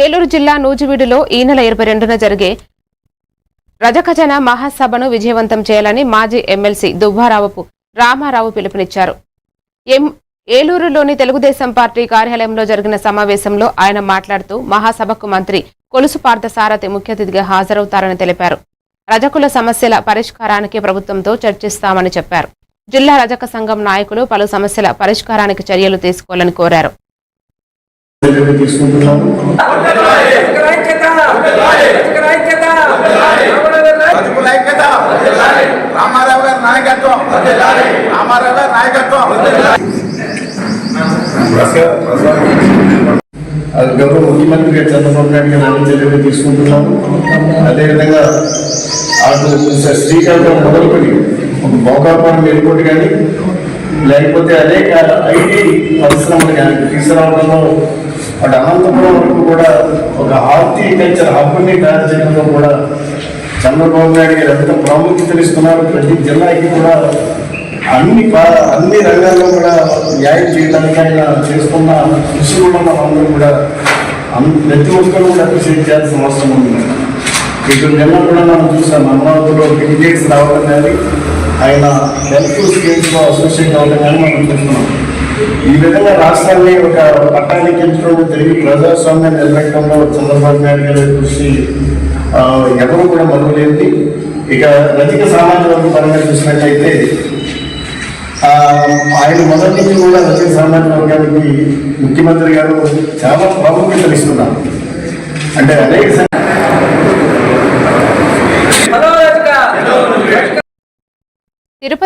ఏలూరు జిల్లా నూజివీడులో ఈ నెల 22న జరిగే రజకజన మహాసభను విజయవంతం చేయాలని మాజీ ఎమ్మెల్సీ దువ్వారావుపు రామారావు పిలుపునిచ్చారు. ఏలూరులోని తెలుగుదేశం పార్టీ కార్యాలయంలో జరిగిన సమావేశంలో ఆయన మాట్లాడుతూ మహాసభకు మంత్రి కొలుసు పార్థసారథి ముఖ్య అతిథిగా హాజరవుతారని తెలిపారు. రజకుల సమస్యల పరిష్కారానికి ప్రభుత్వంతో చర్చిస్తామని చెప్పారు. జిల్లా రజక సంఘం నాయకులు పలు సమస్యల పరిష్కారానికి చర్యలు తీసుకోవాలని కోరారు. గౌరవ ముఖ్యమంత్రి గారు చంద్రబాబు నాయుడు గారు అన్ని చర్యలు తీసుకుంటున్నాము. అదేవిధంగా అటు శ్రీకాకుళం మొదలుకొని ఒక భోగాపురం ఎయిర్పోర్ట్ కానీ లేకపోతే అనేక ఐటీ పరిశ్రమలు కానీ తీసుకురావడంలో అటు అనంతపురం వరకు కూడా ఒక హార్టికల్చర్ హబ్ని తయారు చేయడంలో కూడా చంద్రబాబు నాయుడు గారు ఎంత ప్రాముఖ్యతనిస్తున్నారు. ప్రతి జిల్లాకి కూడా అన్ని రంగాల్లో కూడా న్యాయం చేయడానికి ఆయన చేస్తున్న కృషి కూడా మనందరూ కూడా ప్రతి ఒక్కరు కూడా అప్రిషియేట్ చేయాల్సిన అవసరం ఉంది. ఇక్కడ నిన్న కూడా మనం చూసాం అమరావతిలో ఇండియన్స్ రావడం కానీ ఆయన హెల్త్ స్కీమ్స్లో అసోసియేట్ అవ్వడం కానీ మనం చూస్తున్నాం. ఈ విధంగా రాష్ట్రాన్ని ఒక పట్టానికి ఎంచుకోవడం తిరిగి ప్రజాస్వామ్యాన్ని నిలబెట్టడంలో చంద్రబాబు నాయుడు గారి కృషి ఎవరు కూడా మరువలేదు. ఇక రజక సామాజిక వర్గం పరంగా చూసినట్లయితే ఆయన మొదటి నుంచి కూడా రజక సామాజిక వర్గానికి ముఖ్యమంత్రి గారు చాలా ప్రాముఖ్యతలు ఇస్తున్నారు. అంటే అనేక తిరుపతి